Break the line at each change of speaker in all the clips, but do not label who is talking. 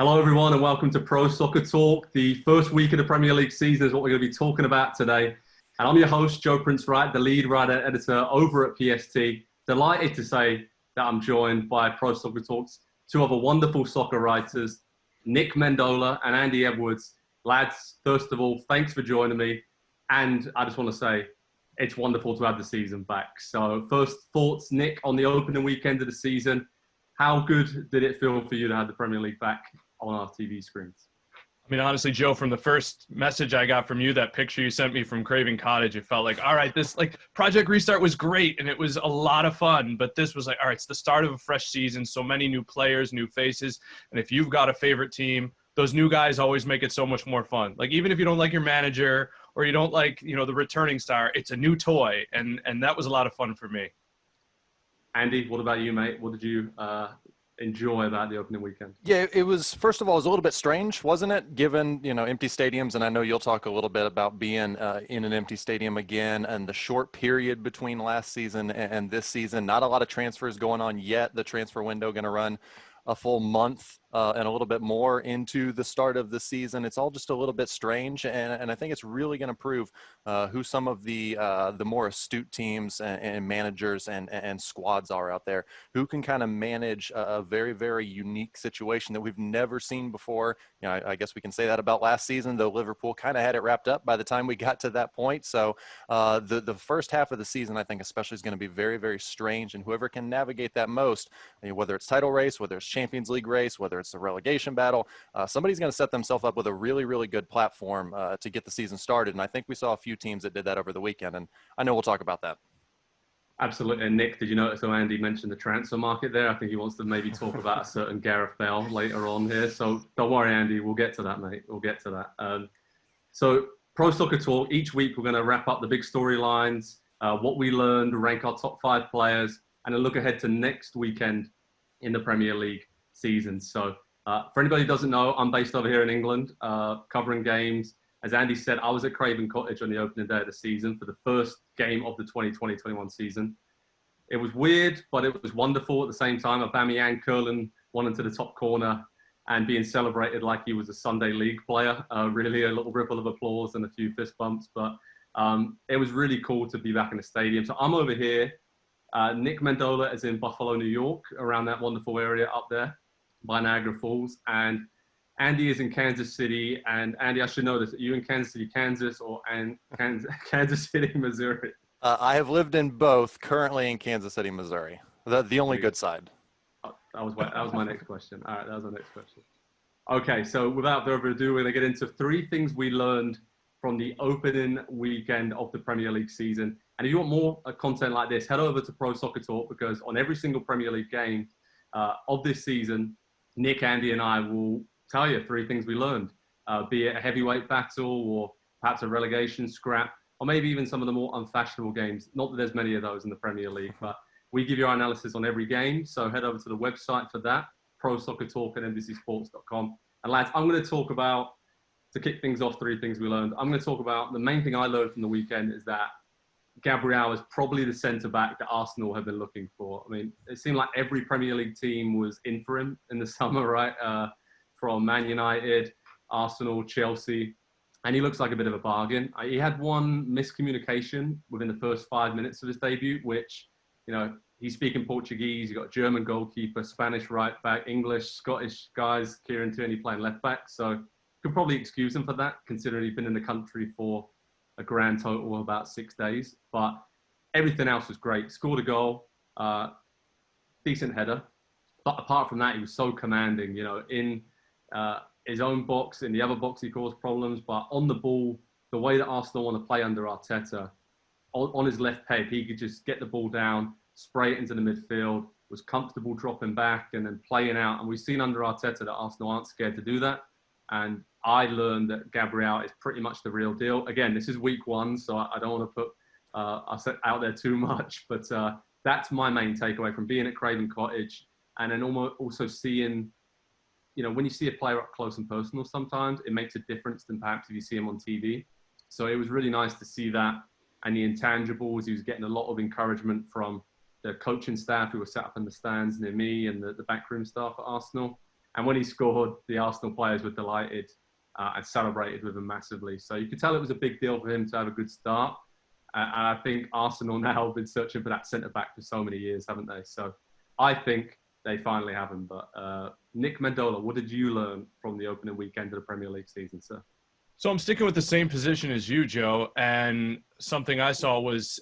Hello, everyone, and welcome to Pro Soccer Talk. The first week of the Premier League season is what we're going to be talking about today. And I'm your host, Joe Prince-Wright, the lead writer editor over at PST. Delighted to say that I'm joined by Pro Soccer Talk's two other wonderful soccer writers, Nick Mendola and Andy Edwards. Lads, first of all, thanks for joining me. And I just want to say, it's wonderful to have the season back. So first thoughts, Nick, on the opening weekend of the season. How good did it feel for you to have the Premier League back on our TV screens?
I mean, honestly, Joe, from the first message I got from you, that picture you sent me from Craven Cottage, it felt like, all right, this Project Restart was great and it was a lot of fun, but this was like, all right, it's the start of a fresh season, so many new players, new faces, and if you've got a favorite team, those new guys always make it so much more fun. Like, even if you don't like your manager or you don't like, the returning star, it's a new toy, and that was a lot of fun for me.
Andy, what about you, mate? What did you enjoy about the opening weekend?
Yeah, it was, first of all, it was a little bit strange, wasn't it? Given, empty stadiums, and I know you'll talk a little bit about being in an empty stadium again and the short period between last season and this season. Not a lot of transfers going on yet. The transfer window going to run a full month and a little bit more into the start of the season. It's all just a little bit strange, and I think it's really going to prove who some of the more astute teams and managers and squads are out there, who can kind of manage a very, very unique situation that we've never seen before. I guess we can say that about last season, though Liverpool kind of had it wrapped up by the time we got to that point. So the first half of the season, I think especially, is going to be very, very strange, and whoever can navigate that most, whether it's title race, whether it's Champions League race, whether it's the relegation battle, somebody's going to set themselves up with a really, really good platform to get the season started. And I think we saw a few teams that did that over the weekend, and I know we'll talk about that.
Absolutely. And Nick, did you notice how Andy mentioned the transfer market there? I think he wants to maybe talk about a certain Gareth Bale later on here. So don't worry, Andy, we'll get to that, mate. We'll get to that. So Pro Soccer Talk, each week we're going to wrap up the big storylines, what we learned, rank our top 5 players, and a look ahead to next weekend in the Premier League season. So for anybody who doesn't know, I'm based over here in England, covering games. As Andy said, I was at Craven Cottage on the opening day of the season for the first game of the 2020-21 season. It was weird, but it was wonderful at the same time. Aubameyang curling one into the top corner and being celebrated like he was a Sunday League player. Really a little ripple of applause and a few fist bumps. But it was really cool to be back in the stadium. So I'm over here. Nick Mendola is in Buffalo, New York, around that wonderful area up there by Niagara Falls. And Andy is in Kansas City. And Andy, I should know this. Are you in Kansas City, Kansas, or Kansas City, Missouri?
I have lived in both, currently in Kansas City, Missouri. The only good side.
That was my next question. All right, that was my next question. Okay, so without further ado, we're going to get into 3 things we learned from the opening weekend of the Premier League season. And if you want more content like this, head over to Pro Soccer Talk, because on every single Premier League game of this season, Nick, Andy, and I will tell you 3 things we learned, be it a heavyweight battle or perhaps a relegation scrap, or maybe even some of the more unfashionable games. Not that there's many of those in the Premier League, but we give you our analysis on every game. So head over to the website for that, ProSoccerTalk at NBCSports.com. And lads, I'm going to talk about, to kick things off, 3 things we learned. I'm going to talk about the main thing I learned from the weekend is that Gabriel is probably the centre-back that Arsenal have been looking for. I mean, it seemed like every Premier League team was in for him in the summer, right? From Man United, Arsenal, Chelsea, and he looks like a bit of a bargain. He had one miscommunication within the first 5 minutes of his debut, which, he's speaking Portuguese, you've got a German goalkeeper, Spanish right back, English, Scottish guys, Kieran Tierney playing left back. So could probably excuse him for that, considering he's been in the country for a grand total of about 6 days. But everything else was great. Scored a goal, decent header. But apart from that, he was so commanding, in his own box, in the other box he caused problems. But on the ball, the way that Arsenal want to play under Arteta, on his left peg, he could just get the ball down, spray it into the midfield, was comfortable dropping back and then playing out. And we've seen under Arteta that Arsenal aren't scared to do that. And I learned that Gabriel is pretty much the real deal. Again, this is week 1, so I don't want to put us out there too much. But that's my main takeaway from being at Craven Cottage. And then also seeing, when you see a player up close and personal, sometimes it makes a difference than perhaps if you see him on TV. So it was really nice to see that. And the intangibles, he was getting a lot of encouragement from the coaching staff who were sat up in the stands near me and the backroom staff at Arsenal. And when he scored, the Arsenal players were delighted and celebrated with him massively. So you could tell it was a big deal for him to have a good start. And I think Arsenal now have been searching for that centre-back for so many years, haven't they? So I think they finally have him. But Nick Mendola, what did you learn from the opening weekend of the Premier League season, sir?
So I'm sticking with the same position as you, Joe. And something I saw was,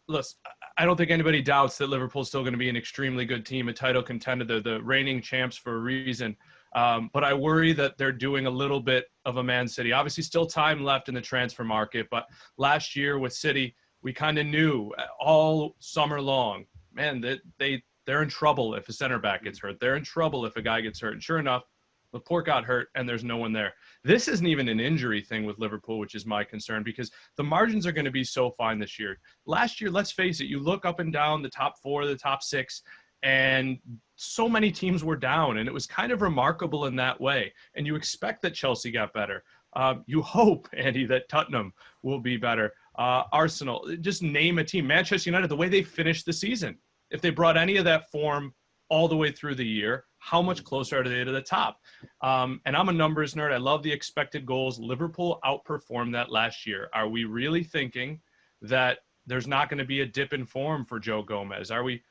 listen, I don't think anybody doubts that Liverpool's still going to be an extremely good team, a title contender. They're the reigning champs for a reason. But I worry that they're doing a little bit of a Man City. Obviously, still time left in the transfer market. But last year with City, we kind of knew all summer long, man, that they're in trouble if a center back gets hurt. They're in trouble if a guy gets hurt. And sure enough, Laporte got hurt, and there's no one there. This isn't even an injury thing with Liverpool, which is my concern, because the margins are going to be so fine this year. Last year, let's face it, you look up and down the top 4, the top 6, and so many teams were down, and it was kind of remarkable in that way. And you expect that Chelsea got better. You hope, Andy, that Tottenham will be better. Arsenal, just name a team. Manchester United, the way they finished the season, if they brought any of that form all the way through the year, how much closer are they to the top? And I'm a numbers nerd. I love the expected goals. Liverpool outperformed that last year. Are we really thinking that there's not going to be a dip in form for Joe Gomez? Are we?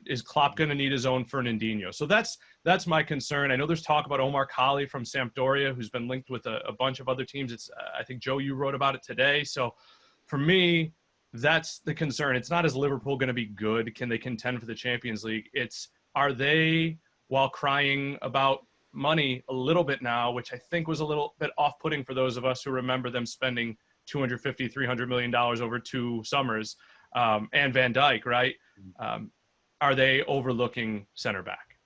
Is Klopp going to need his own Fernandinho? So that's my concern. I know there's talk about Omar Colley from Sampdoria, who's been linked with a bunch of other teams. It's I think, Joe, you wrote about it today. So for me, that's the concern. It's not, is Liverpool going to be good? Can they contend for the Champions League? It's, are they, while crying about money a little bit now, which I think was a little bit off-putting for those of us who remember them spending $250, $300 million over 2 summers, and Van Dijk, right? Are they overlooking center back?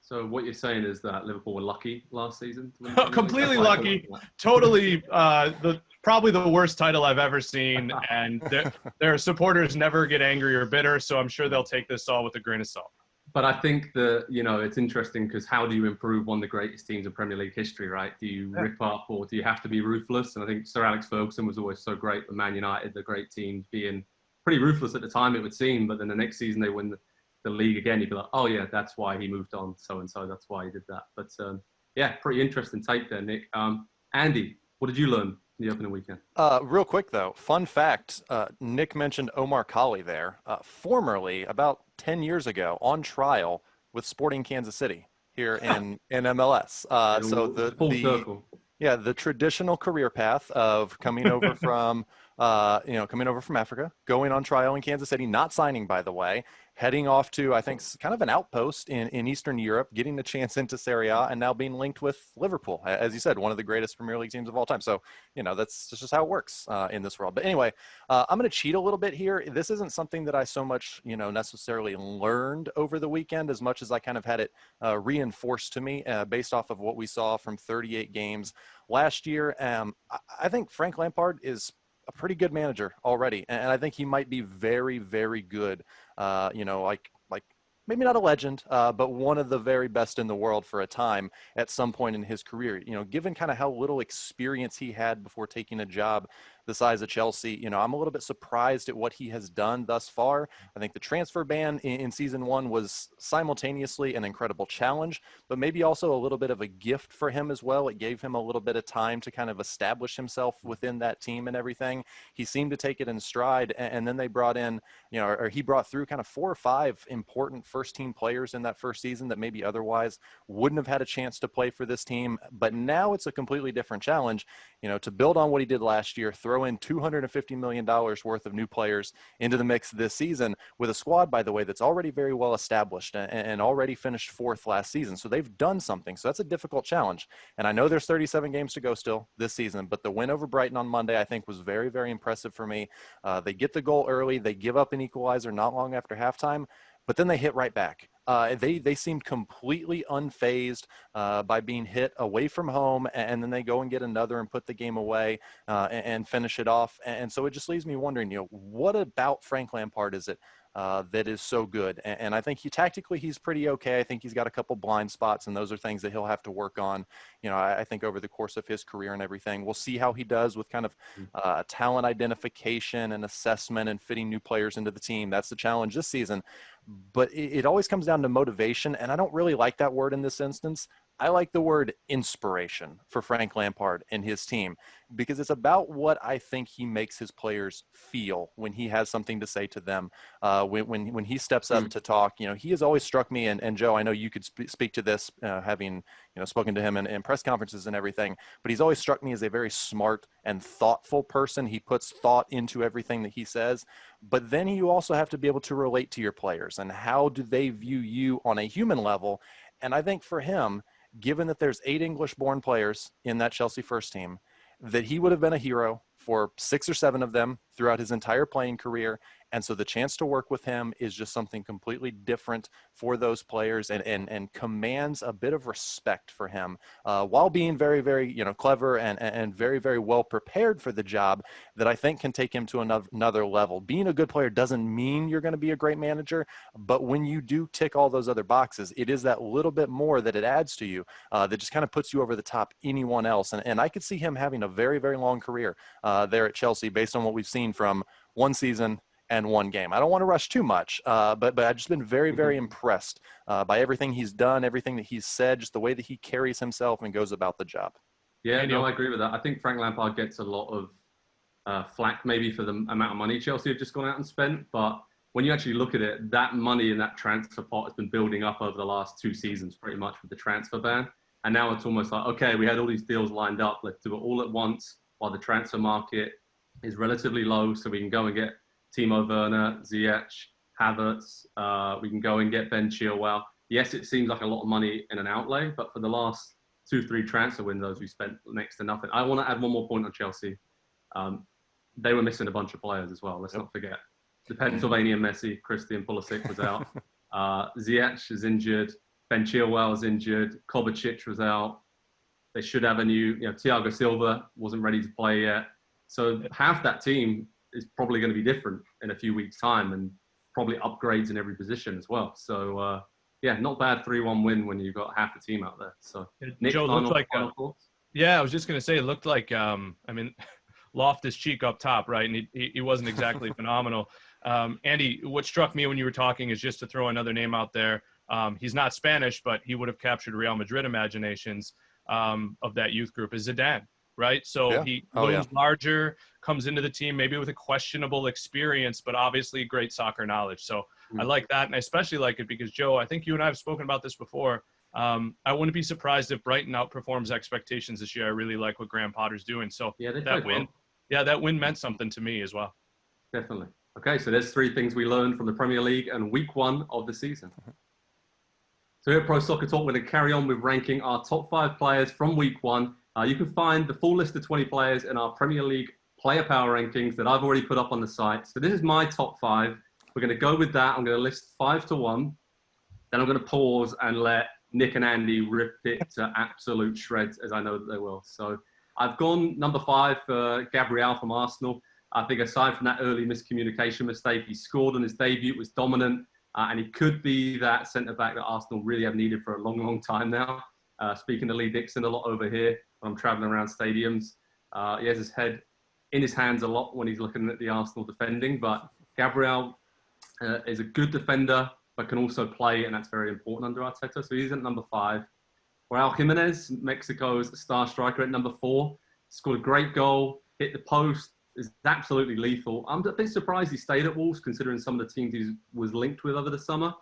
So what you're saying is that Liverpool were lucky last season?
Completely lucky. Totally. Probably the worst title I've ever seen. And their supporters never get angry or bitter. So I'm sure they'll take this all with a grain of salt.
But I think that, it's interesting because how do you improve one of the greatest teams in Premier League history, right? Do you rip up or do you have to be ruthless? And I think Sir Alex Ferguson was always so great with Man United, the great team, being pretty ruthless at the time, it would seem. But then the next season they win the league again, you'd be like, oh yeah, that's why he moved on, so-and-so, that's why he did that. But yeah, pretty interesting take there, Nick. Andy, what did you learn in the opening weekend?
Real quick though, fun fact, Nick mentioned Omar Colley there, formerly about 10 years ago on trial with Sporting Kansas City here in MLS. So the traditional career path of coming over from Africa, going on trial in Kansas City, not signing, by the way, heading off to, I think, kind of an outpost in Eastern Europe, getting the chance into Serie A, and now being linked with Liverpool, as you said, one of the greatest Premier League teams of all time. So, that's just how it works in this world. But anyway, I'm going to cheat a little bit here. This isn't something that I so much, necessarily learned over the weekend as much as I kind of had it reinforced to me based off of what we saw from 38 games last year. I think Frank Lampard is a pretty good manager already. And I think he might be very, very good. Like maybe not a legend, but one of the very best in the world for a time at some point in his career, given kind of how little experience he had before taking a job the size of Chelsea. I'm a little bit surprised at what he has done thus far. I think the transfer ban in season 1 was simultaneously an incredible challenge, but maybe also a little bit of a gift for him as well. It gave him a little bit of time to kind of establish himself within that team and everything. He seemed to take it in stride, and then they brought in, or he brought through kind of 4 or 5 important first team players in that first season that maybe otherwise wouldn't have had a chance to play for this team. But now it's a completely different challenge, to build on what he did last year, throw in $250 million worth of new players into the mix this season with a squad, by the way, that's already very well established and already finished 4th last season. So they've done something. So that's a difficult challenge. And I know there's 37 games to go still this season, but the win over Brighton on Monday, I think, was very, very impressive for me. They get the goal early. They give up an equalizer not long after halftime, but then they hit right back. They seemed completely unfazed by being hit away from home, and then they go and get another and put the game away and finish it off. And so it just leaves me wondering, what about Frank Lampard is it that is so good. And I think tactically he's pretty okay. I think he's got a couple blind spots, and those are things that he'll have to work on. I think over the course of his career and everything, we'll see how he does with kind of talent identification and assessment and fitting new players into the team. That's the challenge this season. But it always comes down to motivation, and I don't really like that word in this instance. I like the word inspiration for Frank Lampard and his team, because it's about what I think he makes his players feel when he has something to say to them. When he steps up to talk, he has always struck me, and Joe, I know you could speak to this, having spoken to him in press conferences and everything, but he's always struck me as a very smart and thoughtful person. He puts thought into everything that he says, but then you also have to be able to relate to your players and how do they view you on a human level. And I think for him, given that there's 8 English-born players in that Chelsea first team, that he would have been a hero for 6 or 7 of them throughout his entire playing career. And so the chance to work with him is just something completely different for those players, and commands a bit of respect for him, while being very, very, clever and very, very well prepared for the job, that I think can take him to another level. Being a good player doesn't mean you're going to be a great manager, but when you do tick all those other boxes, it is that little bit more that it adds to you, that just kind of puts you over the top anyone else. And I could see him having a very, very long career there at Chelsea based on what we've seen from one season and one game. I don't want to rush too much, but I've just been very, very impressed by everything he's done, everything that he's said, just the way that he carries himself and goes about the job.
Yeah, no, I agree with that. I think Frank Lampard gets a lot of flack maybe for the amount of money Chelsea have just gone out and spent, but when you actually look at it, that money in that transfer pot has been building up over the last 2 seasons pretty much with the transfer ban. And now it's almost like, okay, we had all these deals lined up. Let's do it all at once while the transfer market is relatively low, so we can go and get Timo Werner, Ziyech, Havertz. We can go and get Ben Chilwell. Yes, it seems like a lot of money in an outlay, but for the last 2-3 transfer windows, we spent next to nothing. I want to add one more point on Chelsea. They were missing a bunch of players as well. Let's not forget. The Pennsylvania Messi, Christian Pulisic was out. Ziyech is injured. Ben Chilwell is injured. Kovacic was out. They should have a new, Thiago Silva wasn't ready to play yet. So half that team is probably going to be different in a few weeks' time, and probably upgrades in every position as well. So, not bad 3-1 win when you've got half the team out there. So, Nick,
Joe, looked like yeah, I was just going to say, it looked like, Loftus-Cheek up top, right? And he wasn't exactly phenomenal. Andy, what struck me when you were talking is, just to throw another name out there, he's not Spanish, but he would have captured Real Madrid imaginations of that youth group, is Zidane. Right. So he looms larger, comes into the team, maybe with a questionable experience, but obviously great soccer knowledge. So I like that. And I especially like it because, Joe, I think you and I have spoken about this before. I wouldn't be surprised if Brighton outperforms expectations this year. I really like what Graham Potter's doing. So that win, that win meant something to me as well.
Definitely. Okay. So there's 3 things we learned from the Premier League and week 1 of the season. So here at Pro Soccer Talk, we're going to carry on with ranking our top 5 players from week 1. You can find the full list of 20 players in our Premier League player power rankings that I've already put up on the site. So this is my top 5. We're going to go with that. I'm going to list 5 to 1. Then I'm going to pause and let Nick and Andy rip it to absolute shreds, as I know that they will. So I've gone number 5 for Gabriel from Arsenal. I think aside from that early miscommunication mistake, he scored on his debut, was dominant, and he could be that centre-back that Arsenal really have needed for a long, long time now. Speaking to Lee Dixon a lot over here when I'm traveling around stadiums. He has his head in his hands a lot when he's looking at the Arsenal defending, but Gabriel is a good defender, but can also play, and that's very important under Arteta. So he's at number 5. Raul Jimenez, Mexico's star striker, at number 4. Scored a great goal, hit the post, is absolutely lethal. I'm a bit surprised he stayed at Wolves, considering some of the teams he was linked with over the summer.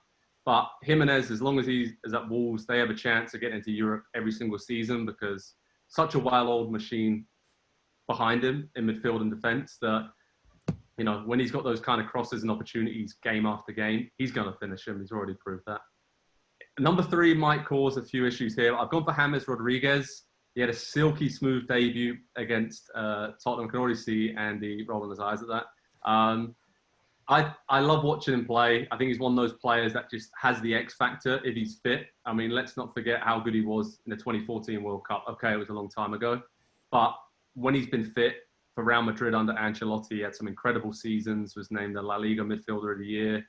But Jimenez, as long as he is at Wolves, they have a chance of getting into Europe every single season, because such a well-oiled machine behind him in midfield and defence that, when he's got those kind of crosses and opportunities game after game, he's going to finish them. He's already proved that. Number 3 might cause a few issues here. I've gone for James Rodriguez. He had a silky smooth debut against Tottenham. I can already see Andy rolling his eyes at that. I love watching him play. I think he's one of those players that just has the X factor if he's fit. I mean, let's not forget how good he was in the 2014 World Cup. Okay, it was a long time ago. But when he's been fit for Real Madrid under Ancelotti, he had some incredible seasons, was named the La Liga Midfielder of the Year.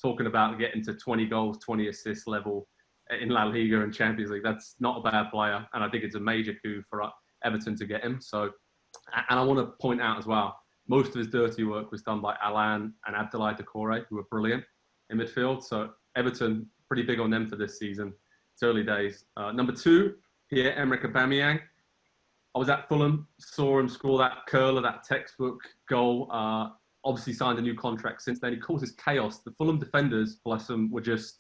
talking about getting to 20 goals, 20 assists level in La Liga and Champions League. That's not a bad player, and I think it's a major coup for Everton to get him. So, and I want to point out as well, most of his dirty work was done by Alan and Abdoulaye Doucouré, who were brilliant in midfield. So Everton, pretty big on them for this season. It's early days. Number 2, Pierre-Emerick Aubameyang. I was at Fulham, saw him score that curler, that textbook goal. Obviously signed a new contract since then. He causes chaos. The Fulham defenders, bless them, were just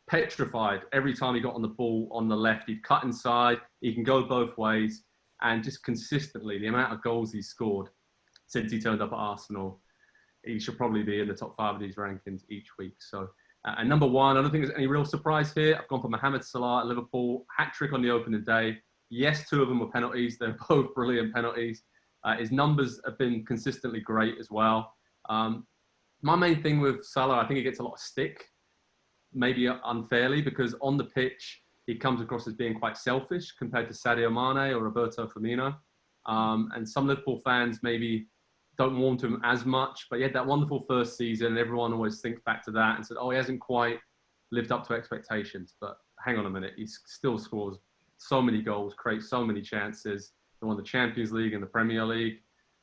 petrified. Every time he got on the ball on the left, he'd cut inside. He can go both ways. And just consistently, the amount of goals he's scored since he turned up at Arsenal, he should probably be in the top 5 of these rankings each week. So, and number 1, I don't think there's any real surprise here. I've gone for Mohamed Salah at Liverpool, hat-trick on the opening day. Yes, 2 of them were penalties. They're both brilliant penalties. His numbers have been consistently great as well. My main thing with Salah, I think he gets a lot of stick, maybe unfairly, because on the pitch, he comes across as being quite selfish compared to Sadio Mane or Roberto Firmino. And some Liverpool fans maybe don't warm to him as much, but he had that wonderful first season, and everyone always thinks back to that and said, oh, he hasn't quite lived up to expectations. But hang on a minute, he still scores so many goals, creates so many chances. He won the Champions League and the Premier League.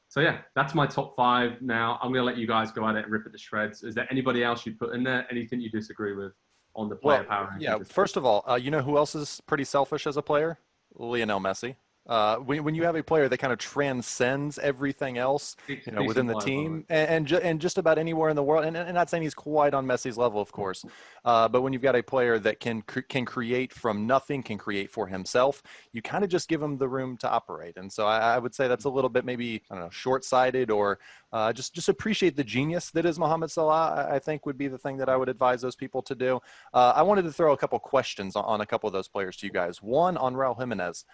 So yeah, that's my top 5 now. I'm going to let you guys go at it and rip it to shreds. Is there anybody else you put in there? Anything you disagree with on the player power?
Yeah, first of all, you know who else is pretty selfish as a player? Lionel Messi. When you have a player that kind of transcends everything else, you know, within the team and just about anywhere in the world, and not saying he's quite on Messi's level, of course, but when you've got a player that can create from nothing, can create for himself, you kind of just give him the room to operate. And so I would say that's a little bit maybe, I don't know, short-sighted, or just appreciate the genius that is Mohamed Salah, I think would be the thing that I would advise those people to do. I wanted to throw a couple questions on a couple of those players to you guys. One on Raul Jimenez.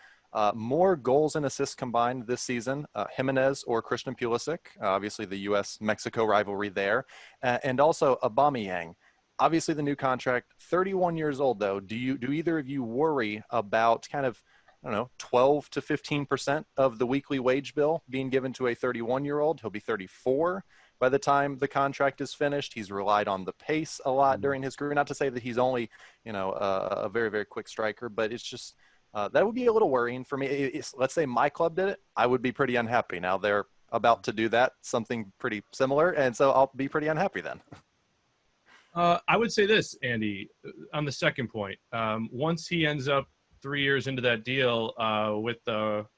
More goals and assists combined this season, Jimenez or Christian Pulisic, obviously the U.S.-Mexico rivalry there, and also Aubameyang. Obviously the new contract, 31 years old though. Do either of you worry about kind of, I don't know, 12 to 15% of the weekly wage bill being given to a 31-year-old? He'll be 34 by the time the contract is finished. He's relied on the pace a lot during his career. Not to say that he's only, you know, a very, very quick striker, but it's just, that would be a little worrying for me. Let's say my club did it, I would be pretty unhappy. Now they're about to do that, something pretty similar, and so I'll be pretty unhappy then.
I would say this, Andy, on the second point. Once he ends up 3 years into that deal with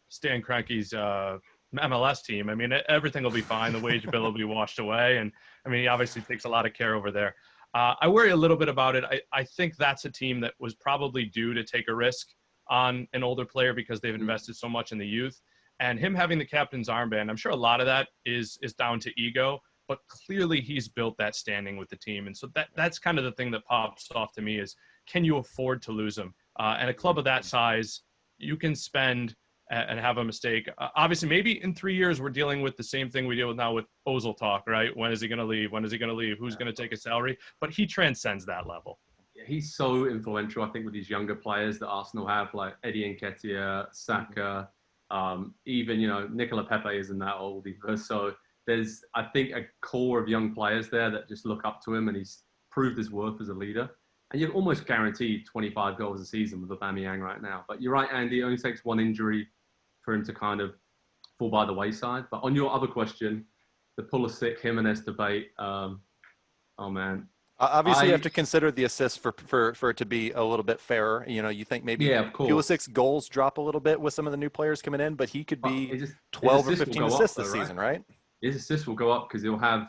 Stan Kroenke's MLS team, I mean, everything will be fine. The wage bill will be washed away, and I mean, he obviously takes a lot of care over there. I worry a little bit about it. I think that's a team that was probably due to take a risk on an older player because they've invested so much in the youth, and him having the captain's armband, I'm sure a lot of that is down to ego, but clearly he's built that standing with the team. And so that's kind of the thing that pops off to me is, can you afford to lose him? And a club of that size, you can spend and have a mistake. Obviously, maybe in 3 years, we're dealing with the same thing we deal with now with Ozil talk, right? When is he going to leave? When is he going to leave? Who's going to take a salary? But he transcends that level.
He's so influential, I think, with these younger players that Arsenal have, like Eddie Nketiah, Saka, even, you know, Nicola Pepe isn't that old either. So there's, I think, a core of young players there that just look up to him, and he's proved his worth as a leader. And you're almost guaranteed 25 goals a season with Aubameyang right now. But you're right, Andy, it only takes one injury for him to kind of fall by the wayside. But on your other question, the Pulisic Jimenez debate, oh man.
Obviously, you have to consider the assist for it to be a little bit fairer. You know, you think maybe Pulisic's goals drop a little bit with some of the new players coming in, but he could be 12 or 15 assists this season, right?
His assists will go up because he'll have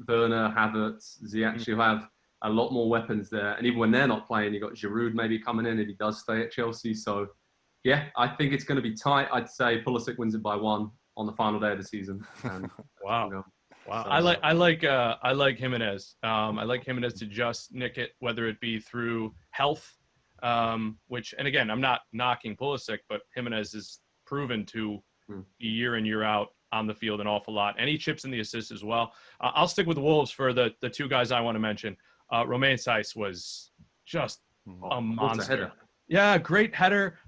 Werner, Havertz, Ziyech. He'll have a lot more weapons there. And even when they're not playing, you've got Giroud maybe coming in if he does stay at Chelsea. So, yeah, I think it's going to be tight. I'd say Pulisic wins it by 1 on the final day of the season. And,
wow.
You know,
wow. So, I like Jimenez. I like Jimenez to just nick it, whether it be through health, which, and again, I'm not knocking Pulisic, but Jimenez is proven to be year in, year out on the field an awful lot. And he chips in the assists as well. I'll stick with Wolves for the 2 guys I want to mention. Romain Saiss was just a monster. Yeah, great header.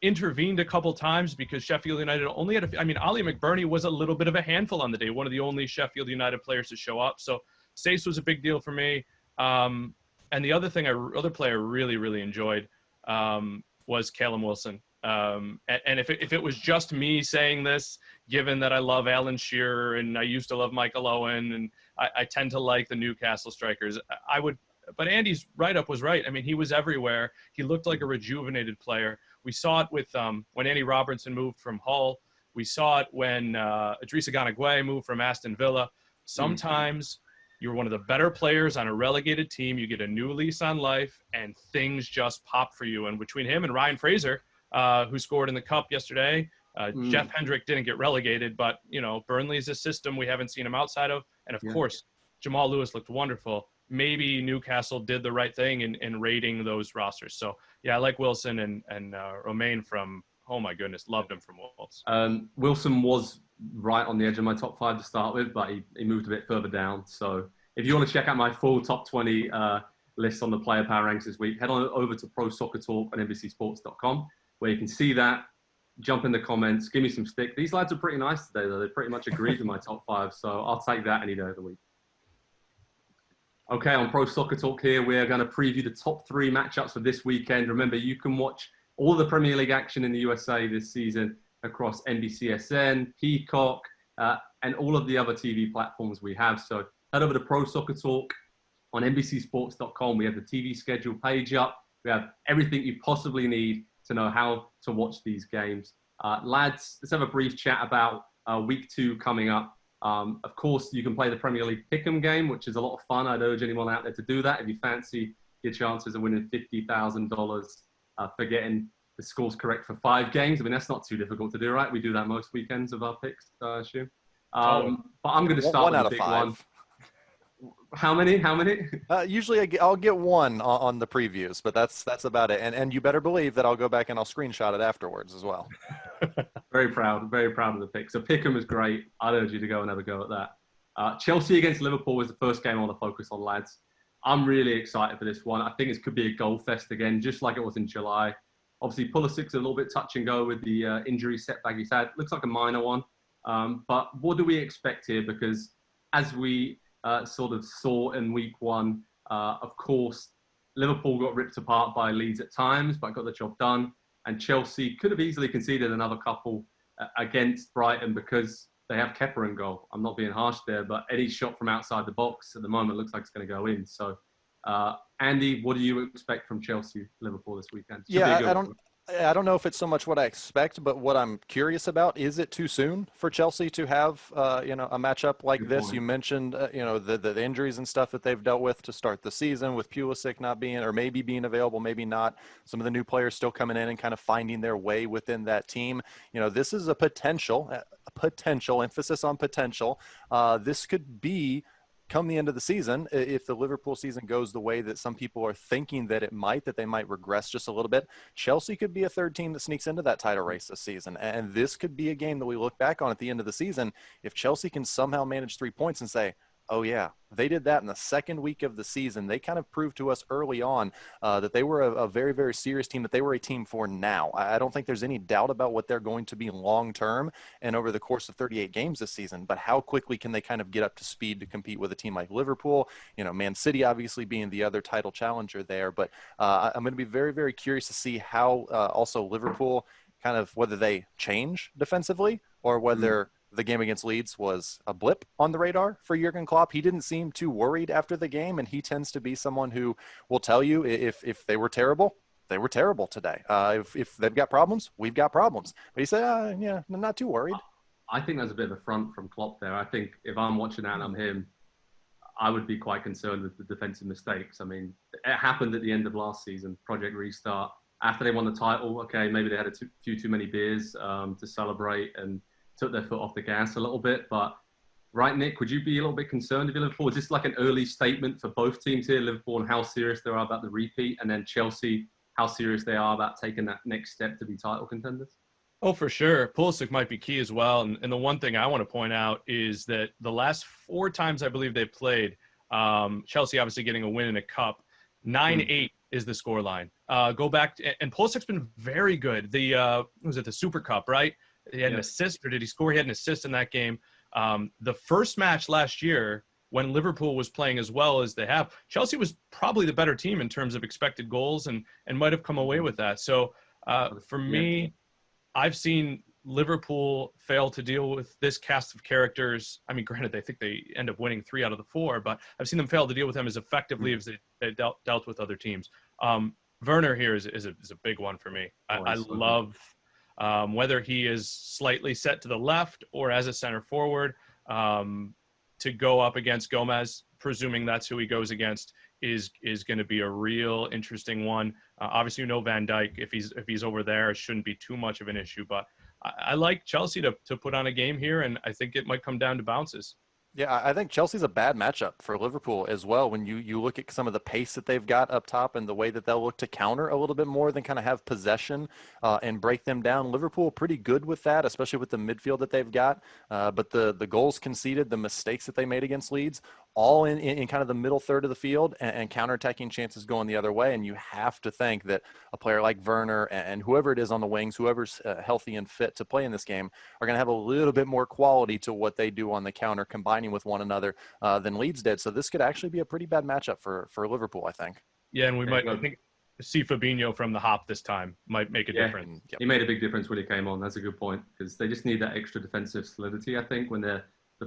Intervened a couple times because Sheffield United only had Ollie McBurney was a little bit of a handful on the day, one of the only Sheffield United players to show up. So Saiss was a big deal for me. And the other thing, other player I really, really enjoyed was Callum Wilson. And if it was just me saying this, given that I love Alan Shearer and I used to love Michael Owen and I tend to like the Newcastle strikers, I would. But Andy's write-up was right. I mean, he was everywhere. He looked like a rejuvenated player. We saw it with when Andy Robertson moved from Hull. We saw it when Idrissa Gana Gueye moved from Aston Villa. Sometimes you're one of the better players on a relegated team. You get a new lease on life, and things just pop for you. And between him and Ryan Fraser, who scored in the Cup yesterday, Jeff Hendrick didn't get relegated, but, Burnley is a system we haven't seen him outside of. And, of course, Jamal Lewis looked wonderful. Maybe Newcastle did the right thing in raiding those rosters. So, yeah, I like Wilson and Romain from, oh, my goodness, loved him from Wolves.
Wilson was right on the edge of my top 5 to start with, but he moved a bit further down. So if you want to check out my full top 20 list on the player power ranks this week, head on over to ProSoccerTalk on NBCSports.com, where you can see that. Jump in the comments, give me some stick. These lads are pretty nice today, though. They pretty much agreed with my top 5, so I'll take that any day of the week. Okay, on Pro Soccer Talk here, we're going to preview the top 3 matchups for this weekend. Remember, you can watch all the Premier League action in the USA this season across NBCSN, Peacock, and all of the other TV platforms we have. So head over to Pro Soccer Talk on NBCSports.com. We have the TV schedule page up. We have everything you possibly need to know how to watch these games. Lads, let's have a brief chat about week 2 coming up. Of course, you can play the Premier League Pick'em game, which is a lot of fun. I'd urge anyone out there to do that if you fancy your chances of winning $50,000 for getting the scores correct for 5 games. I mean, that's not too difficult to do, right? We do that most weekends of our picks, I assume. But I'm going to start with the big one. How many?
Usually I'll get 1 on the previews, but that's about it. And you better believe that I'll go back and I'll screenshot it afterwards as well.
Very proud of the pick. So Pick'em is great. I'd urge you to go and have a go at that. Chelsea against Liverpool is the first game I want to focus on, lads. I'm really excited for this one. I think it could be a goal fest again, just like it was in July. Obviously, Pulisic's a little bit touch and go with the injury setback he's had. Looks like a minor one. But what do we expect here? Because as we sort of saw in week 1, of course, Liverpool got ripped apart by Leeds at times, but got the job done. And Chelsea could have easily conceded another couple against Brighton because they have Kepa in goal. I'm not being harsh there, but any shot from outside the box at the moment looks like it's going to go in. So, Andy, what do you expect from Chelsea-Liverpool this weekend?
I don't know if it's so much what I expect, but what I'm curious about, is it too soon for Chelsea to have, a matchup like this? You mentioned, the injuries and stuff that they've dealt with to start the season, with Pulisic not being, or maybe being available, maybe not. Some of the new players still coming in and kind of finding their way within that team. This is a potential, emphasis on potential. This could be, come the end of the season, if the Liverpool season goes the way that some people are thinking that it might, that they might regress just a little bit, Chelsea could be a third team that sneaks into that title race this season. And this could be a game that we look back on at the end of the season. If Chelsea can somehow manage 3 points and say, oh yeah, they did that in the second week of the season. They kind of proved to us early on that they were a very, very serious team, that they were a team for now. I don't think there's any doubt about what they're going to be long-term and over the course of 38 games this season, but how quickly can they kind of get up to speed to compete with a team like Liverpool? Man City obviously being the other title challenger there, but I'm going to be very, very curious to see how also Liverpool kind of, whether they change defensively or whether the game against Leeds was a blip on the radar for Jurgen Klopp. He didn't seem too worried after the game, and he tends to be someone who will tell you if they were terrible, they were terrible today. If they've got problems, we've got problems. But he said, I'm not too worried.
I think that's a bit of a front from Klopp there. I think if I'm watching that and I'm him, I would be quite concerned with the defensive mistakes. I mean, it happened at the end of last season, Project Restart. After they won the title, okay, maybe they had a few too many beers to celebrate and took their foot off the gas a little bit. But right, Nick, would you be a little bit concerned if you're Liverpool? Is this like an early statement for both teams here, Liverpool and how serious they are about the repeat, and then Chelsea, how serious they are about taking that next step to be title contenders?
Oh, for sure. Pulisic might be key as well. And the one thing I want to point out is that the last 4 times I believe they played, Chelsea obviously getting a win in a cup, 9-8 is the scoreline. Go back, and Pulisic's been very good. Was it the Super Cup, right? He had an assist, or did he score? He had an assist in that game. The first match last year, when Liverpool was playing as well as they have, Chelsea was probably the better team in terms of expected goals and might have come away with that. So for me, I've seen Liverpool fail to deal with this cast of characters. I mean, granted, I think they end up winning 3 out of the 4, but I've seen them fail to deal with them as effectively as they dealt with other teams. Werner here is a big one for me. I love whether he is slightly set to the left or as a center forward, to go up against Gomez, presuming that's who he goes against, is going to be a real interesting one. Obviously, Van Dijk, if he's over there, it shouldn't be too much of an issue. But I like Chelsea to put on a game here, and I think it might come down to bounces.
Yeah, I think Chelsea's a bad matchup for Liverpool as well. When you look at some of the pace that they've got up top and the way that they'll look to counter a little bit more than kind of have possession and break them down. Liverpool pretty good with that, especially with the midfield that they've got. But the goals conceded, the mistakes that they made against Leeds, all in kind of the middle third of the field, and counterattacking chances going the other way. And you have to think that a player like Werner and whoever it is on the wings, whoever's healthy and fit to play in this game, are going to have a little bit more quality to what they do on the counter, combining with one another than Leeds did. So this could actually be a pretty bad matchup for Liverpool, I think.
Yeah, and I think see Fabinho from the hop this time might make a difference.
He made a big difference when he came on. That's a good point, because they just need that extra defensive solidity, I think, when the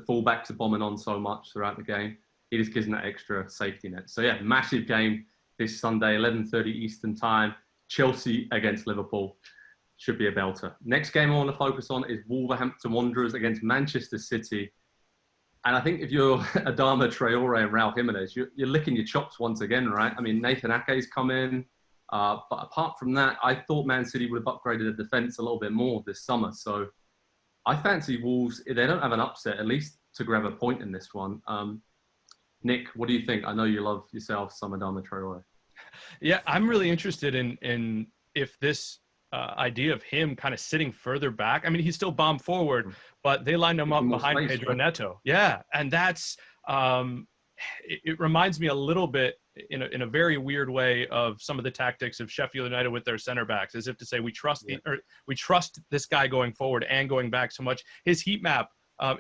fullbacks are bombing on so much throughout the game. He just gives them that extra safety net. So, yeah, massive game this Sunday, 11:30 Eastern time. Chelsea against Liverpool. Should be a belter. Next game I want to focus on is Wolverhampton Wanderers against Manchester City. And I think if you're Adama Traore and Raul Jimenez, you're licking your chops once again, right? I mean, Nathan Ake's come in. But apart from that, I thought Man City would have upgraded the defence a little bit more this summer. So I fancy Wolves, if they don't have an upset, at least to grab a point in this one. Nick, what do you think? I know you love yourself some Adama Traore.
Yeah, I'm really interested in if this idea of him kind of sitting further back. I mean, he's still bomb forward, but they lined him up behind Pedro Neto. Yeah, and that's it reminds me a little bit in a very weird way of some of the tactics of Sheffield United with their center backs, as if to say we trust we trust this guy going forward and going back so much. His heat map,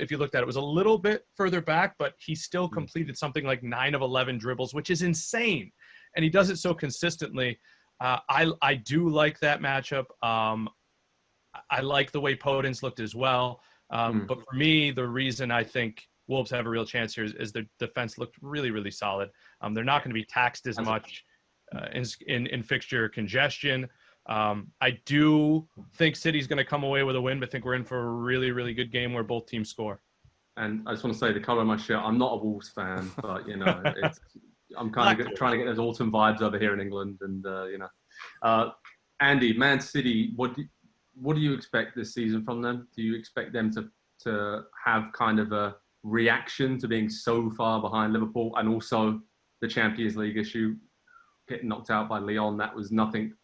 if you looked at it, was a little bit further back, but he still completed something like 9 of 11 dribbles, which is insane, and he does it so consistently. I do like that matchup. I like the way Podence looked as well. But for me, the reason I think Wolves have a real chance here is their defense looked really, really solid. They're not going to be taxed as much in fixture congestion. I do think City's going to come away with a win, but I think we're in for a really, really good game where both teams score. And
I just want to say the colour of my shirt, I'm not a Wolves fan, but, I'm kind of trying to get those autumn vibes over here in England. And, Andy, Man City, what do you expect this season from them? Do you expect them to have kind of a reaction to being so far behind Liverpool, and also the Champions League issue, getting knocked out by Lyon? That was nothing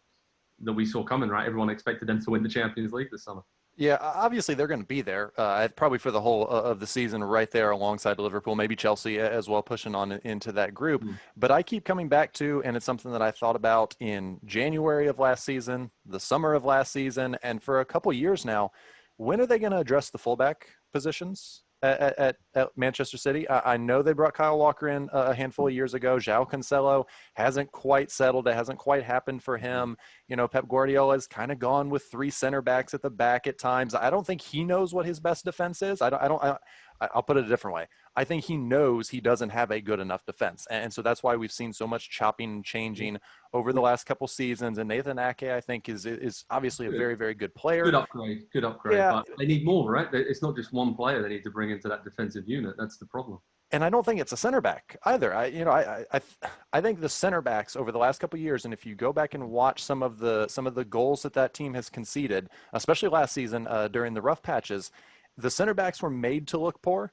that we saw coming, right? Everyone expected them to win the Champions League this summer.
Yeah, obviously they're going to be there, probably for the whole of the season, right there alongside Liverpool, maybe Chelsea as well, pushing on into that group. But I keep coming back to, and it's something that I thought about in January of last season, the summer of last season, and for a couple years now, when are they going to address the fullback positions at Manchester City? I know they brought Kyle Walker in a handful of years ago. João Cancelo hasn't quite settled. It hasn't quite happened for him. Pep Guardiola has kind of gone with 3 center backs at the back at times. I don't think he knows what his best defense is. I'll put it a different way. I think he knows he doesn't have a good enough defense. And so that's why we've seen so much chopping and changing over the last couple seasons. And Nathan Ake, I think, is obviously a very, very good player.
Good upgrade.
Yeah.
But they need more, right? It's not just one player they need to bring into that defensive unit. That's the problem.
And I don't think it's a center back either. I think the center backs over the last couple of years, and if you go back and watch some of the goals that team has conceded, especially last season during the rough patches, the center backs were made to look poor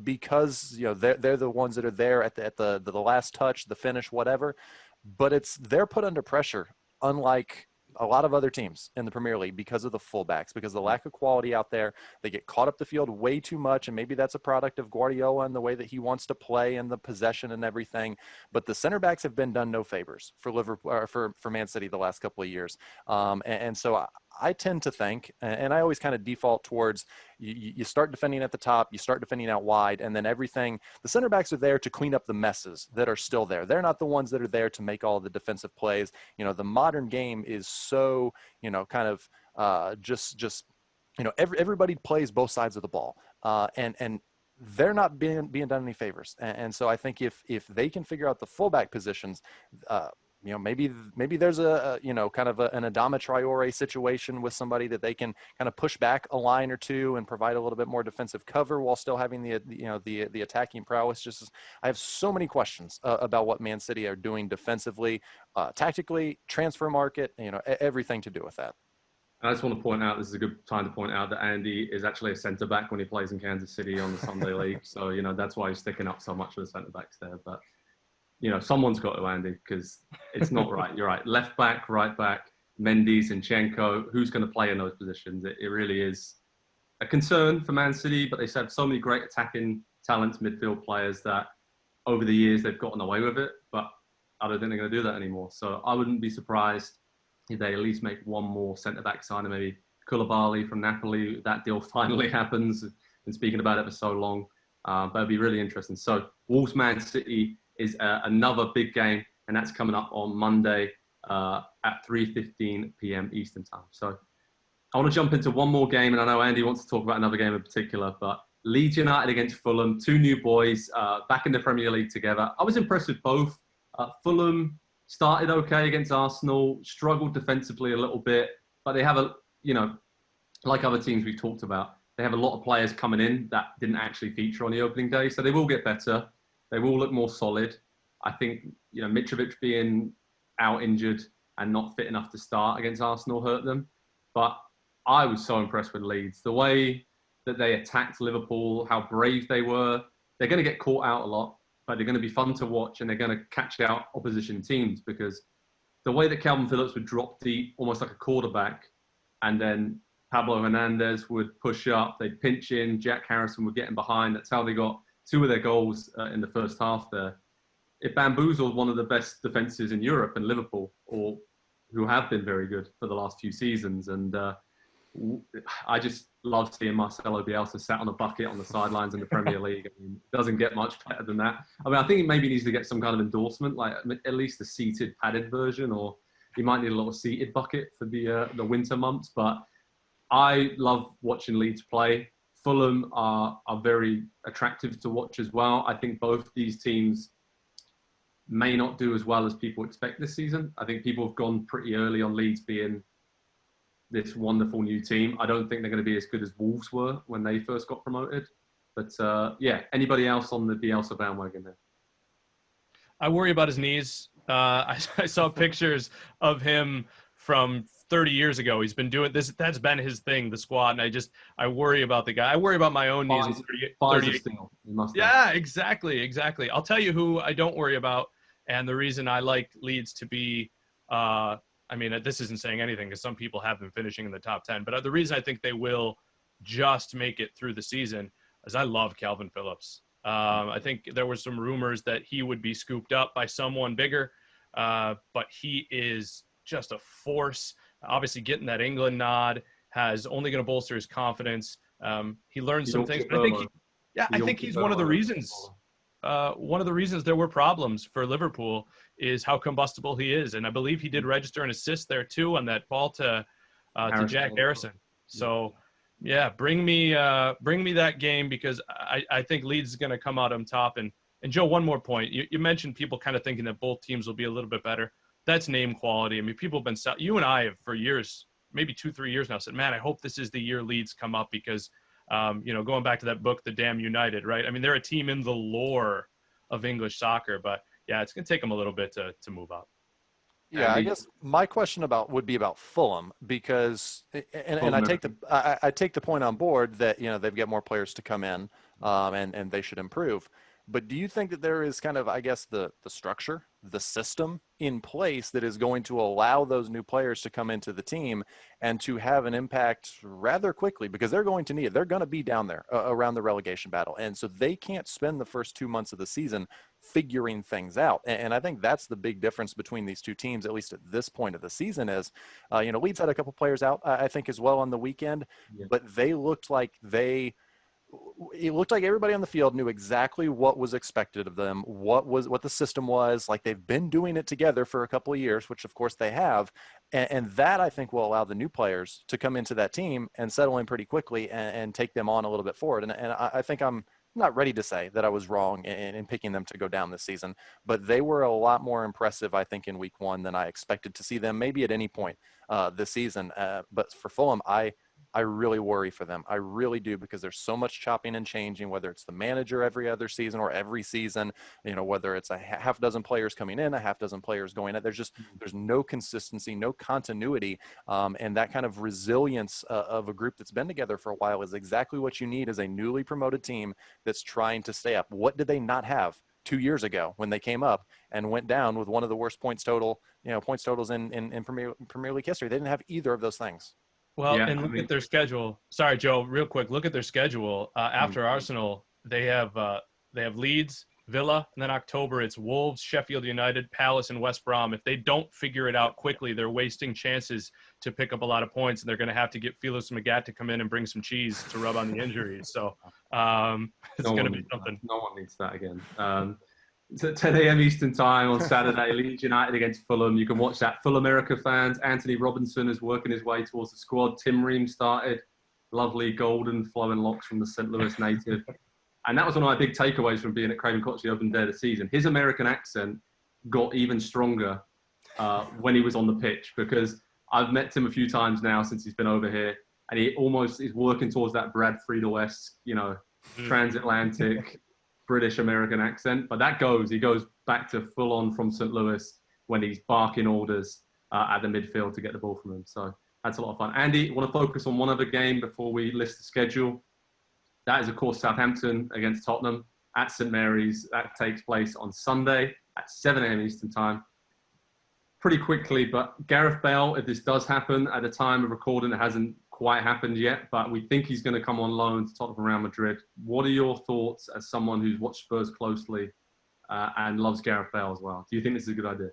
because they're the ones that are there at the last touch, the finish, whatever. But they're put under pressure, unlike a lot of other teams in the Premier League, because of the fullbacks, because of the lack of quality out there. They get caught up the field way too much, and maybe that's a product of Guardiola and the way that he wants to play and the possession and everything. But the center backs have been done no favors for Liverpool or for Man City the last couple of years, and so I tend to think, and I always kind of default towards you start defending at the top, you start defending out wide, and then everything, the center backs are there to clean up the messes that are still there. They're not the ones that are there to make all the defensive plays. The modern game is so, kind of just everybody plays both sides of the ball, and they're not being done any favors. And so I think if they can figure out the fullback positions, maybe there's a kind of an Adama Traore situation with somebody that they can kind of push back a line or two and provide a little bit more defensive cover while still having the attacking prowess. I have so many questions about what Man City are doing defensively, tactically, transfer market, everything to do with that.
I just want to point out, this is a good time to point out that Andy is actually a centre back when he plays in Kansas City on the Sunday League. So, that's why he's sticking up so much for the centre backs there. But, someone's got to, Andy, because it's not right. You're right. Left back, right back, Mendy, Zinchenko, who's going to play in those positions? It really is a concern for Man City, but they have so many great attacking talents, midfield players that over the years they've gotten away with it. But I don't think they're going to do that anymore. So I wouldn't be surprised if they at least make one more centre-back signing, maybe Koulibaly from Napoli. That deal finally happens. Been speaking about it for so long. But it'd be really interesting. So Wolves Man City is another big game, and that's coming up on Monday at 3:15 p.m. Eastern time. So I want to jump into one more game, and I know Andy wants to talk about another game in particular, but Leeds United against Fulham, two new boys back in the Premier League together. I was impressed with both. Fulham started okay against Arsenal, struggled defensively a little bit, but they have like other teams we've talked about, they have a lot of players coming in that didn't actually feature on the opening day, so they will get better. They will look more solid. I think, Mitrovic being out injured and not fit enough to start against Arsenal hurt them. But I was so impressed with Leeds. The way that they attacked Liverpool, how brave they were. They're going to get caught out a lot, but they're going to be fun to watch, and they're going to catch out opposition teams, because the way that Calvin Phillips would drop deep, almost like a quarterback, and then Pablo Hernandez would push up, they'd pinch in, Jack Harrison would get in behind. That's how they got two of their goals in the first half there. It bamboozled one of the best defenses in Europe and Liverpool, or who have been very good for the last few seasons. And I just love seeing Marcelo Bielsa sat on a bucket on the sidelines in the Premier League. I mean, it doesn't get much better than that. I mean, I think he maybe needs to get some kind of endorsement, like at least a seated, padded version, or he might need a little seated bucket for the winter months. But I love watching Leeds play. Fulham are very attractive to watch as well. I think both these teams may not do as well as people expect this season. I think people have gone pretty early on Leeds being this wonderful new team. I don't think they're going to be as good as Wolves were when they first got promoted. But anybody else on the Bielsa bandwagon there?
I worry about his knees. I saw pictures of him from 30 years ago. He's been doing this. That's been his thing, the squat. And I worry about the guy. I worry about my own knees. Yeah, exactly. I'll tell you who I don't worry about. And the reason I like Leeds to be, this isn't saying anything because some people have them finishing in the top 10, but the reason I think they will just make it through the season is I love Calvin Phillips. I think there were some rumors that he would be scooped up by someone bigger, but he is just a force. Obviously, getting that England nod has only going to bolster his confidence. He learned some things. I think he's one of the reasons. One of the reasons there were problems for Liverpool is how combustible he is, and I believe he did register an assist there too on that ball to Jack Harrison. So, yeah, bring me that game, because I think Leeds is going to come out on top. And Joe, one more point. You mentioned people kind of thinking that both teams will be a little bit better. That's name quality. I mean, people have been – you and I have for years, maybe 2-3 years now, said, man, I hope this is the year Leeds come up, because, going back to that book, The Damn United, right? I mean, they're a team in the lore of English soccer, but, yeah, it's going to take them a little bit to move up.
Yeah, I guess my question would be about Fulham, because and I take the point on board that they've got more players to come in, and they should improve. But do you think that there is kind of, I guess, the structure, the system in place that is going to allow those new players to come into the team and to have an impact rather quickly? Because they're going to need it. They're going to be down there around the relegation battle. And so they can't spend the first 2 months of the season figuring things out. And I think that's the big difference between these two teams, at least at this point of the season, is, Leeds had a couple players out, I think, as well on the weekend, but they looked like it looked like everybody on the field knew exactly what was expected of them, what the system was. Like, they've been doing it together for a couple of years, which of course they have. And that, I think, will allow the new players to come into that team and settle in pretty quickly and take them on a little bit forward. And I think I'm not ready to say that I was wrong in picking them to go down this season, but they were a lot more impressive, I think, in week 1 than I expected to see them maybe at any point this season. But for Fulham, I really worry for them. I really do, because there's so much chopping and changing, whether it's the manager every other season or every season, whether it's a half dozen players coming in, a half dozen players going out. There's no consistency, no continuity. And that kind of resilience of a group that's been together for a while is exactly what you need as a newly promoted team that's trying to stay up. What did they not have 2 years ago when they came up and went down with one of the worst points totals in Premier League history? They didn't have either of those things.
Well, and look at their schedule. Sorry, Joe, real quick. Look at their schedule. After Arsenal, they have Leeds, Villa, and then October it's Wolves, Sheffield United, Palace, and West Brom. If they don't figure it out quickly, they're wasting chances to pick up a lot of points, and they're going to have to get Felix Magath to come in and bring some cheese to rub on the injuries. So it's going to be something.
No one needs that again. It's at 10 a.m. Eastern time on Saturday, Leeds United against Fulham. You can watch that. Full America fans. Anthony Robinson is working his way towards the squad. Tim Ream started. Lovely golden flowing locks from the St. Louis native. And that was one of my big takeaways from being at Craven Cottage the open day of the season. His American accent got even stronger when he was on the pitch, because I've met him a few times now since he's been over here, and he almost is working towards that Brad Friedel-esque, transatlantic British American accent. But he goes back to full on from St. Louis when he's barking orders at the midfield to get the ball from him. So that's a lot of fun. Andy, I want to focus on one other game before we list the schedule. That is, of course, Southampton against Tottenham at St. Mary's. That takes place on Sunday at 7 a.m. Eastern time. Pretty quickly, but Gareth Bale, if this does happen, at the time of recording, it hasn't quite happened yet, but we think he's going to come on loan to Tottenham Real Madrid. What are your thoughts as someone who's watched Spurs closely and loves Gareth Bale as well? Do you think this is a good idea?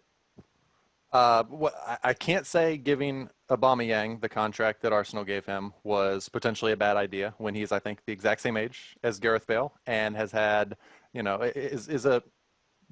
I can't say giving Aubameyang the contract that Arsenal gave him was potentially a bad idea when he's, I think, the exact same age as Gareth Bale and has had, is a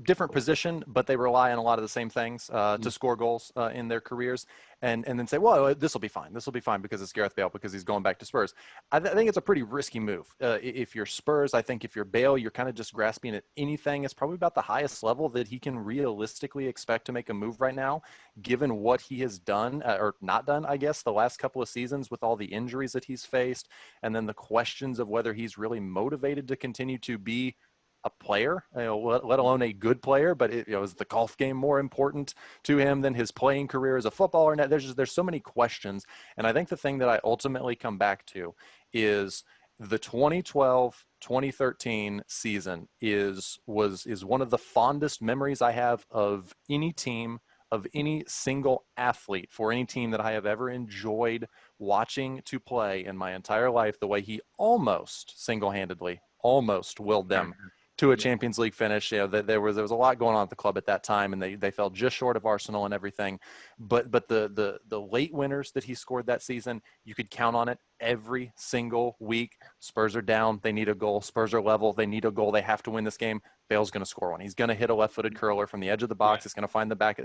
different position, but they rely on a lot of the same things to score goals in their careers, and then say, well, this will be fine. This will be fine because it's Gareth Bale, because he's going back to Spurs. I think it's a pretty risky move. If you're Spurs, I think if you're Bale, you're kind of just grasping at anything. It's probably about the highest level that he can realistically expect to make a move right now, given what he has done or not done, I guess, the last couple of seasons with all the injuries that he's faced, and then the questions of whether he's really motivated to continue to be a player, let alone a good player. But is the golf game more important to him than his playing career as a footballer? There's so many questions, and I think the thing that I ultimately come back to is the 2012-2013 season is one of the fondest memories I have of any team, of any single athlete, for any team that I have ever enjoyed watching to play in my entire life. The way he almost single-handedly willed them to a Champions League finish. There was a lot going on at the club at that time, and they fell just short of Arsenal and everything. But the late winners that he scored that season, you could count on it every single week. Spurs are down, they need a goal. Spurs are level, they need a goal. They have to win this game. Bale's going to score one. He's going to hit a left-footed curler from the edge of the box. It's going to find the back.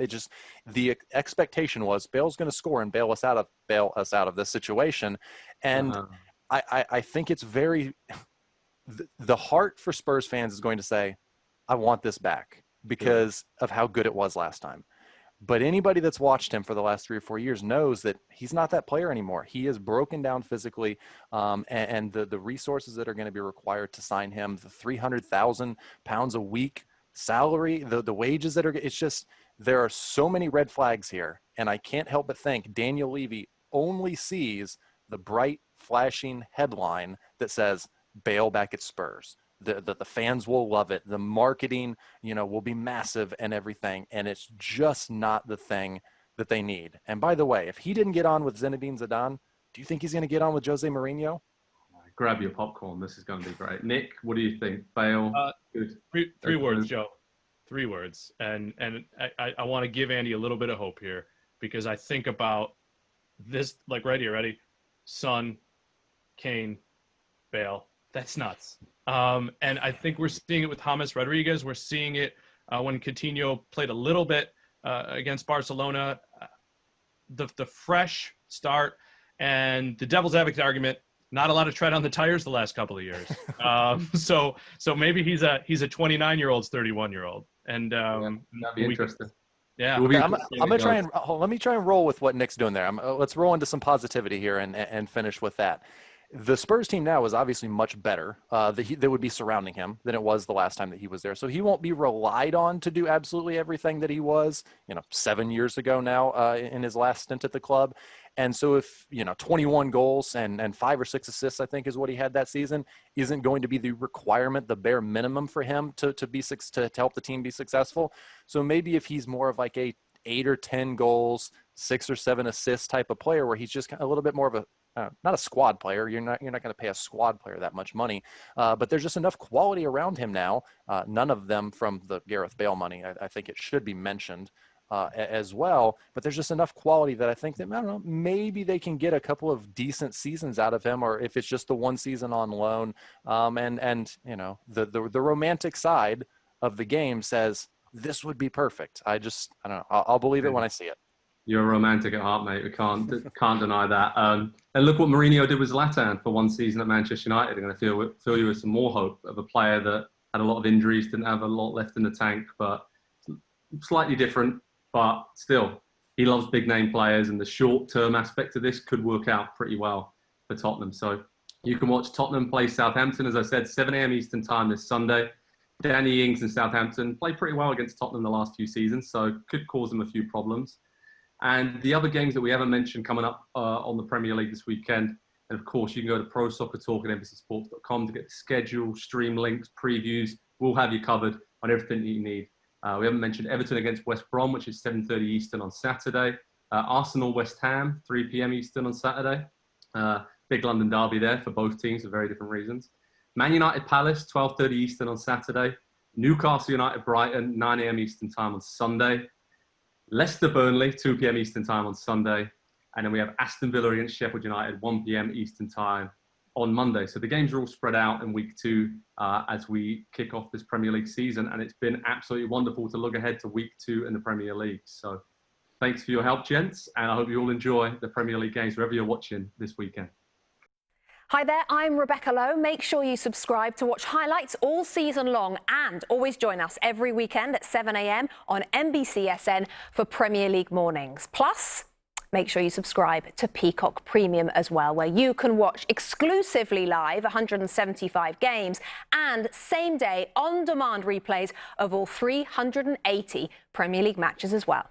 The expectation was Bale's going to score and bail us out of this situation. And I think it's very. The heart for Spurs fans is going to say, I want this back because of how good it was last time. But anybody that's watched him for the last 3 or 4 years knows that he's not that player anymore. He is broken down physically, and the resources that are going to be required to sign him, the £300,000 a week salary, the wages that it's just, there are so many red flags here. And I can't help but think Daniel Levy only sees the bright, flashing headline that says, Bale back at Spurs. The fans will love it. The marketing, will be massive and everything. And it's just not the thing that they need. And by the way, if he didn't get on with Zinedine Zidane, do you think he's going to get on with Jose Mourinho?
Grab your popcorn. This is going to be great. Nick, what do you think? Bale?
Good. Three words, Joe. 3 words. And I want to give Andy a little bit of hope here, because I think about this, like right here, ready? Son, Kane, Bale. That's nuts. And I think we're seeing it with James Rodriguez. We're seeing it when Coutinho played a little bit against Barcelona. The fresh start and the devil's advocate argument, not a lot of tread on the tires the last couple of years. So maybe he's a 29-year-old's 31-year-old. And
that'd be interesting.
Yeah.
Okay, I'm gonna try and let me try and roll with what Nick's doing there. Let's roll into some positivity here and finish with that. The Spurs team now is obviously much better that would be surrounding him than it was the last time that he was there. So he won't be relied on to do absolutely everything that he was, 7 years ago now in his last stint at the club. And so if, 21 goals and 5 or 6 assists, I think is what he had that season, isn't going to be the requirement, the bare minimum for him to help the team be successful. So maybe if he's more of like a 8 or 10 goals, 6 or 7 assists type of player, where he's just a little bit more of a, not a squad player. You're not going to pay a squad player that much money, but there's just enough quality around him now. None of them from the Gareth Bale money. I think it should be mentioned as well, but there's just enough quality that I think that, I don't know, maybe they can get a couple of decent seasons out of him, or if it's just the one season on loan. The romantic side of the game says this would be perfect. I don't know. I'll believe it when I see it.
You're a romantic at heart, mate. We can't deny that. And look what Mourinho did with Zlatan for one season at Manchester United. I'm going to fill you with some more hope of a player that had a lot of injuries, didn't have a lot left in the tank, but slightly different. But still, he loves big name players, and the short-term aspect of this could work out pretty well for Tottenham. So you can watch Tottenham play Southampton, as I said, 7 a.m. Eastern time this Sunday. Danny Ings and Southampton played pretty well against Tottenham the last few seasons, so could cause them a few problems. And the other games that we haven't mentioned coming up on the Premier League this weekend. And of course, you can go to ProSoccerTalk at NBCSports.com to get the schedule, stream links, previews. We'll have you covered on everything that you need. We haven't mentioned Everton against West Brom, which is 7:30 Eastern on Saturday. Arsenal West Ham, 3 p.m. Eastern on Saturday. Big London derby there for both teams for very different reasons. Man United Palace, 12:30 Eastern on Saturday. Newcastle United Brighton, 9 a.m. Eastern time on Sunday. Leicester Burnley, 2 p.m. Eastern time on Sunday. And then we have Aston Villa against Sheffield United, 1 p.m. Eastern time on Monday. So the games are all spread out in week 2 as we kick off this Premier League season. And it's been absolutely wonderful to look ahead to week 2 in the Premier League. So thanks for your help, gents. And I hope you all enjoy the Premier League games wherever you're watching this weekend.
Hi there, I'm Rebecca Lowe. Make sure you subscribe to watch highlights all season long, and always join us every weekend at 7 a.m. on NBCSN for Premier League mornings. Plus, make sure you subscribe to Peacock Premium as well, where you can watch exclusively live 175 games and same-day on-demand replays of all 380 Premier League matches as well.